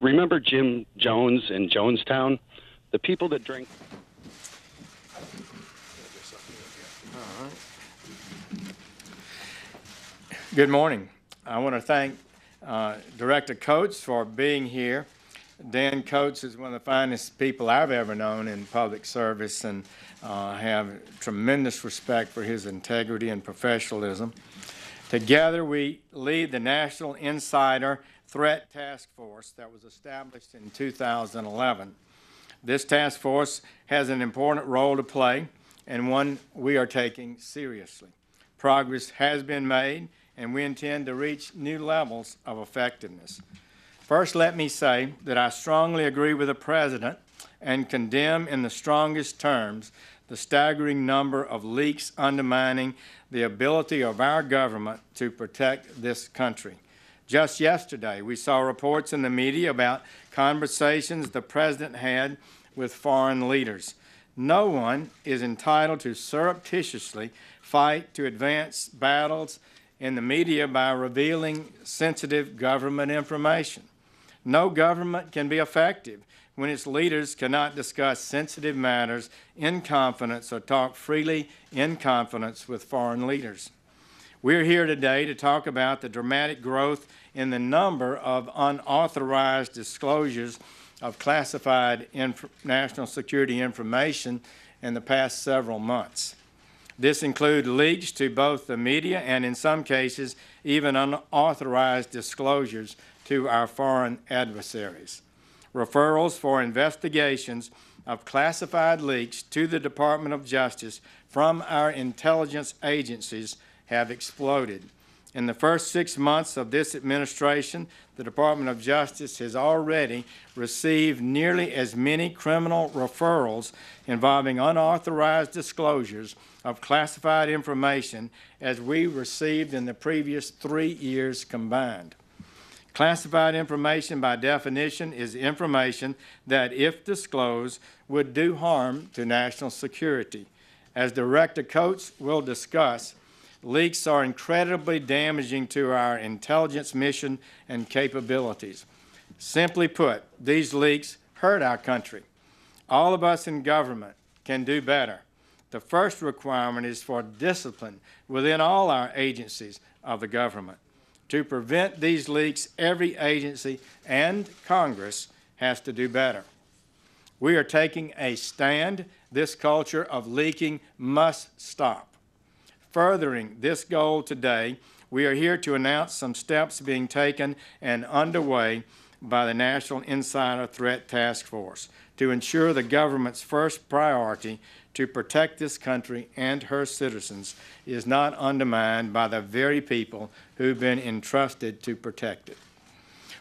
Remember Jim Jones in Jonestown? The people that drink. Good morning. I want to thank Director Coates for being here. Dan Coates is one of the finest people I've ever known in public service, and I have tremendous respect for his integrity and professionalism. Together, we lead the National Insider Threat Task Force that was established in 2011. This task force has an important role to play and one we are taking seriously. Progress has been made, and we intend to reach new levels of effectiveness. First, let me say that I strongly agree with the President and condemn in the strongest terms the staggering number of leaks undermining the ability of our government to protect this country. Just yesterday, we saw reports in the media about conversations the President had with foreign leaders. No one is entitled to surreptitiously fight to advance battles in the media by revealing sensitive government information. No government can be effective when its leaders cannot discuss sensitive matters in confidence or talk freely in confidence with foreign leaders. We're here today to talk about the dramatic growth in the number of unauthorized disclosures of classified national security information in the past several months. This includes leaks to both the media and, in some cases, even unauthorized disclosures to our foreign adversaries. Referrals for investigations of classified leaks to the Department of Justice from our intelligence agencies have exploded. In the first 6 months of this administration, the Department of Justice has already received nearly as many criminal referrals involving unauthorized disclosures of classified information as we received in the previous 3 years combined. Classified information, by definition, is information that, if disclosed, would do harm to national security. As Director Coates will discuss, leaks are incredibly damaging to our intelligence mission and capabilities. Simply put, these leaks hurt our country. All of us in government can do better. The first requirement is for discipline within all our agencies of the government. To prevent these leaks, every agency and Congress has to do better. We are taking a stand. This culture of leaking must stop. Furthering this goal today, we are here to announce some steps being taken and underway by the National Insider Threat Task Force to ensure the government's first priority to protect this country and her citizens is not undermined by the very people who've been entrusted to protect it.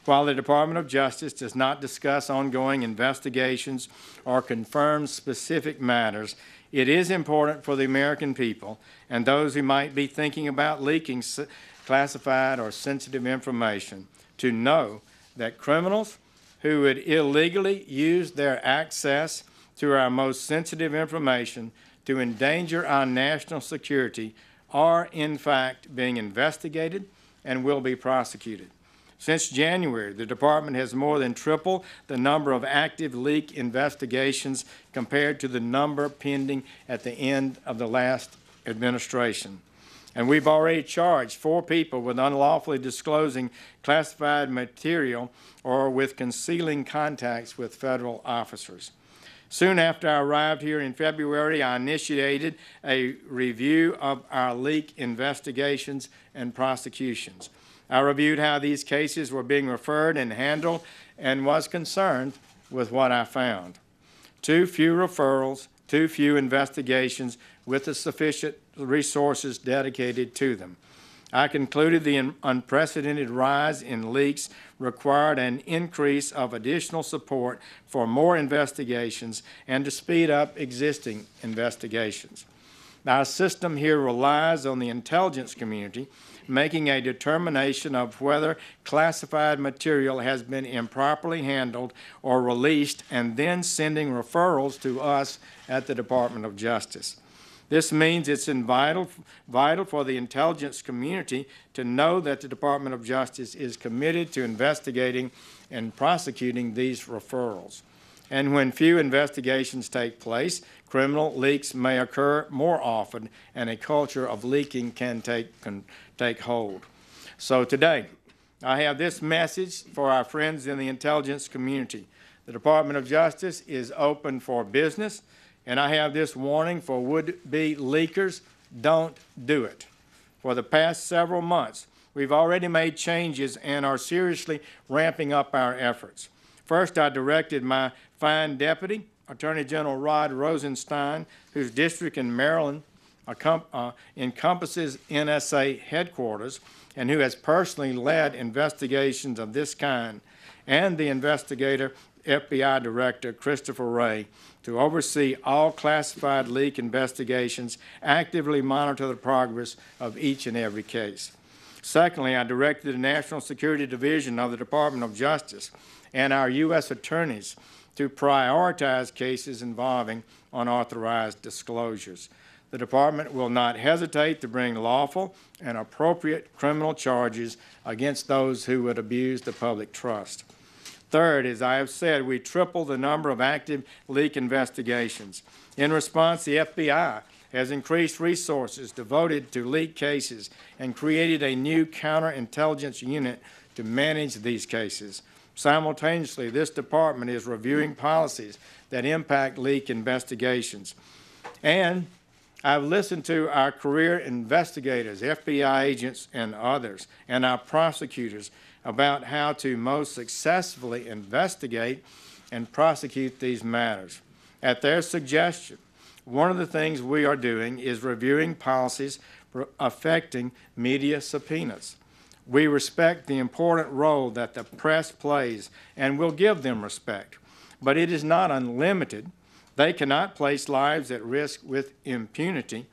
While the Department of Justice does not discuss ongoing investigations or confirm specific matters, it is important for the American people and those who might be thinking about leaking classified or sensitive information to know that criminals who would illegally use their access to our most sensitive information to endanger our national security are, in fact, being investigated and will be prosecuted. Since January, the Department has more than tripled the number of active leak investigations compared to the number pending at the end of the last administration. And we've already charged 4 people with unlawfully disclosing classified material or with concealing contacts with federal officers. Soon after I arrived here in February, I initiated a review of our leak investigations and prosecutions. I reviewed how these cases were being referred and handled and was concerned with what I found. Too few referrals, too few investigations with the sufficient resources dedicated to them. I concluded the unprecedented rise in leaks required an increase of additional support for more investigations and to speed up existing investigations. Our system here relies on the intelligence community making a determination of whether classified material has been improperly handled or released and then sending referrals to us at the Department of Justice. This means it's vital for the intelligence community to know that the Department of Justice is committed to investigating in prosecuting these referrals. And when few investigations take place, criminal leaks may occur more often, and a culture of leaking can take hold. So today, I have this message for our friends in the intelligence community. The Department of Justice is open for business, and I have this warning for would-be leakers: don't do it. For the past several months, we've already made changes and are seriously ramping up our efforts. First, I directed my fine deputy, Attorney General Rod Rosenstein, whose district in Maryland encompasses NSA headquarters and who has personally led investigations of this kind, and the investigator, FBI Director Christopher Wray, to oversee all classified leak investigations, actively monitor the progress of each and every case. Secondly, I directed the National Security Division of the Department of Justice and our U.S. attorneys to prioritize cases involving unauthorized disclosures. The department will not hesitate to bring lawful and appropriate criminal charges against those who would abuse the public trust. Third, as I have said, we tripled the number of active leak investigations. In response, the FBI has increased resources devoted to leak cases and created a new counterintelligence unit to manage these cases. Simultaneously, this department is reviewing policies that impact leak investigations. And I've listened to our career investigators, FBI agents and others, and our prosecutors about how to most successfully investigate and prosecute these matters. At their suggestion, one of the things we are doing is reviewing policies affecting media subpoenas. We respect the important role that the press plays and will give them respect, but it is not unlimited. They cannot place lives at risk with impunity.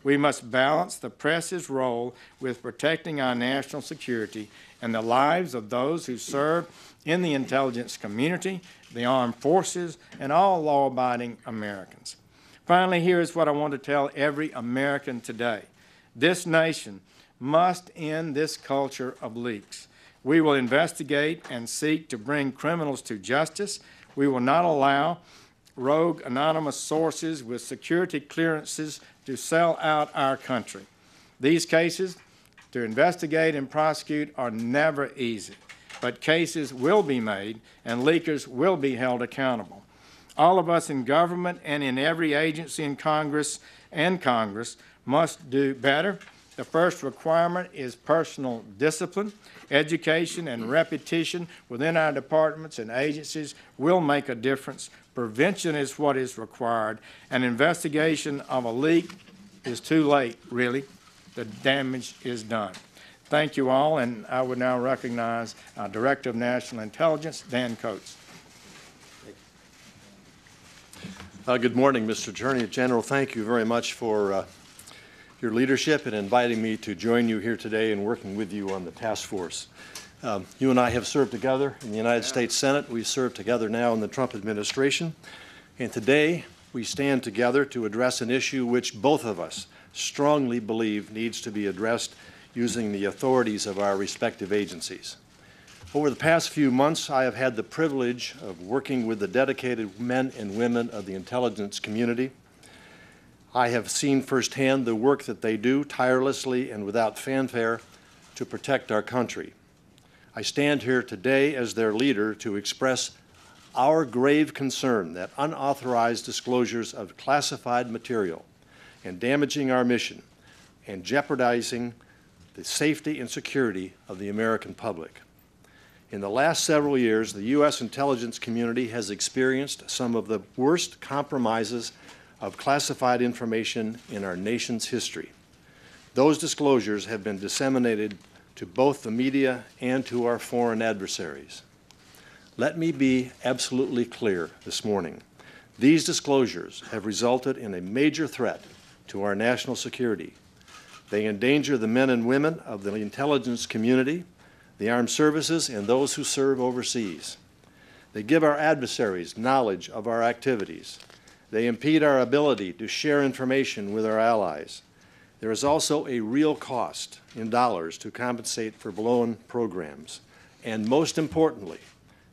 We must balance the press's role with protecting our national security and the lives of those who serve in the intelligence community, the armed forces, and all law-abiding Americans. Finally, here is what I want to tell every American today. This nation must end this culture of leaks. We will investigate and seek to bring criminals to justice. We will not allow rogue anonymous sources with security clearances to sell out our country. These cases to investigate and prosecute are never easy, but cases will be made and leakers will be held accountable. All of us in government and in every agency in Congress must do better. The first requirement is personal discipline. Education and repetition within our departments and agencies will make a difference. Prevention is what is required. An investigation of a leak is too late, really. The damage is done. Thank you all, and I would now recognize our Director of National Intelligence, Dan Coats. Good morning, Mr. Attorney General. Thank you very much for your leadership in inviting me to join you here today and working with you on the task force. You and I have served together in the United States Senate. We serve together now in the Trump administration. And today we stand together to address an issue which both of us strongly believe needs to be addressed using the authorities of our respective agencies. Over the past few months, I have had the privilege of working with the dedicated men and women of the intelligence community. I have seen firsthand the work that they do tirelessly and without fanfare to protect our country. I stand here today as their leader to express our grave concern that unauthorized disclosures of classified material and damaging our mission and jeopardizing the safety and security of the American public. In the last several years, the U.S. intelligence community has experienced some of the worst compromises of classified information in our nation's history. Those disclosures have been disseminated to both the media and to our foreign adversaries. Let me be absolutely clear this morning. These disclosures have resulted in a major threat to our national security. They endanger the men and women of the intelligence community, the armed services, and those who serve overseas. They give our adversaries knowledge of our activities. They impede our ability to share information with our allies. There is also a real cost in dollars to compensate for blown programs. And most importantly,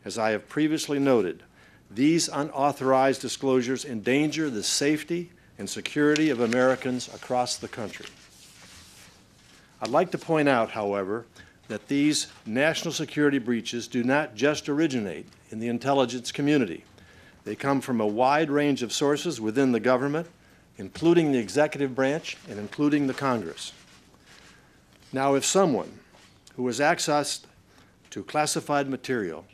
As I have previously noted, these unauthorized disclosures endanger the safety and security of Americans across the country. I'd like to point out, however, that these national security breaches do not just originate in the intelligence community. They come from a wide range of sources within the government, including the executive branch and including the Congress. Now, if someone who has access to classified material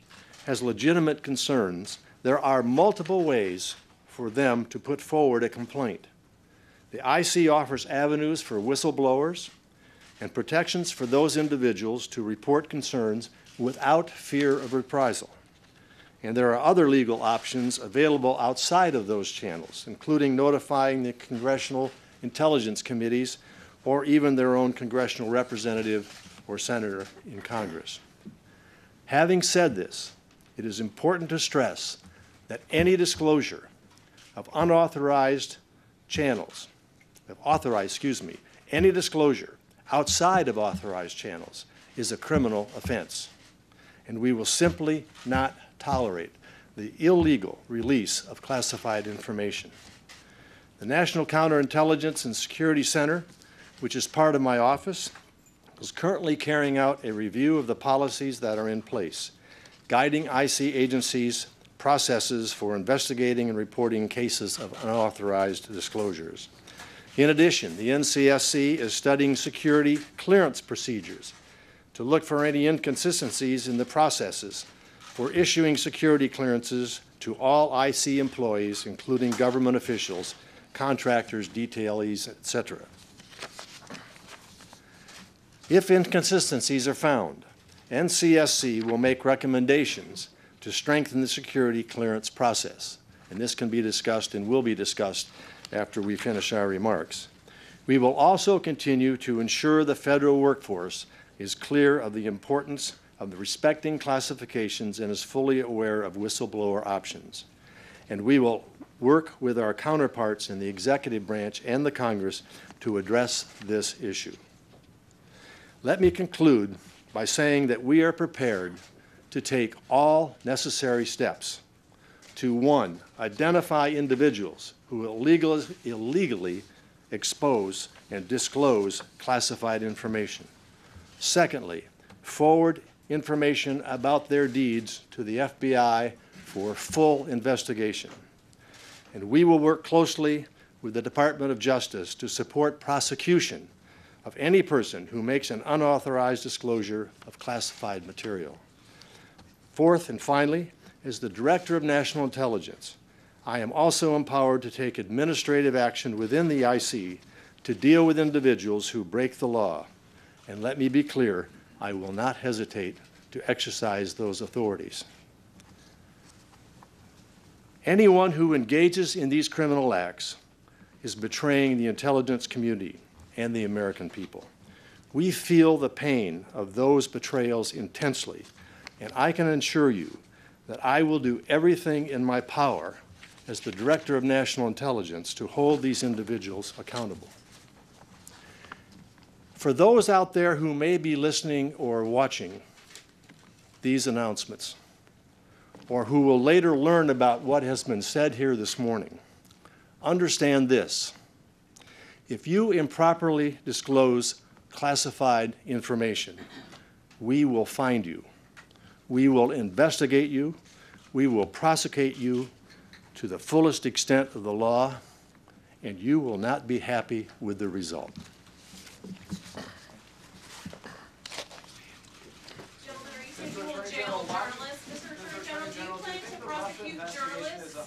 has legitimate concerns, there are multiple ways for them to put forward a complaint. The IC offers avenues for whistleblowers and protections for those individuals to report concerns without fear of reprisal. And there are other legal options available outside of those channels, including notifying the Congressional Intelligence Committees or even their own congressional representative or senator in Congress. Having said this, it is important to stress that any disclosure of unauthorized channels, any disclosure outside of authorized channels is a criminal offense, and we will simply not tolerate the illegal release of classified information. The National Counterintelligence and Security Center, which is part of my office, is currently carrying out a review of the policies that are in place, guiding IC agencies' processes for investigating and reporting cases of unauthorized disclosures. In addition, the NCSC is studying security clearance procedures to look for any inconsistencies in the processes for issuing security clearances to all IC employees, including government officials, contractors, detailees, etc. If inconsistencies are found, NCSC will make recommendations to strengthen the security clearance process, and this can be discussed and will be discussed after we finish our remarks. We will also continue to ensure the federal workforce is clear of the importance of the respecting classifications and is fully aware of whistleblower options. And we will work with our counterparts in the executive branch and the Congress to address this issue. Let me conclude by saying that we are prepared to take all necessary steps to, one, identify individuals who illegally expose and disclose classified information. Secondly, forward information about their deeds to the FBI for full investigation. And we will work closely with the Department of Justice to support prosecution of any person who makes an unauthorized disclosure of classified material. Fourth and finally, as the Director of National Intelligence, I am also empowered to take administrative action within the IC to deal with individuals who break the law. And let me be clear, I will not hesitate to exercise those authorities. Anyone who engages in these criminal acts is betraying the intelligence community and the American people. We feel the pain of those betrayals intensely, and I can assure you that I will do everything in my power as the Director of National Intelligence to hold these individuals accountable. For those out there who may be listening or watching these announcements, or who will later learn about what has been said here this morning, understand this. If you improperly disclose classified information, we will find you. We will investigate you. We will prosecute you to the fullest extent of the law, and you will not be happy with the result. Gentlemen, are you saying you will jail journalists? Mr. Attorney General, do you plan to prosecute journalists?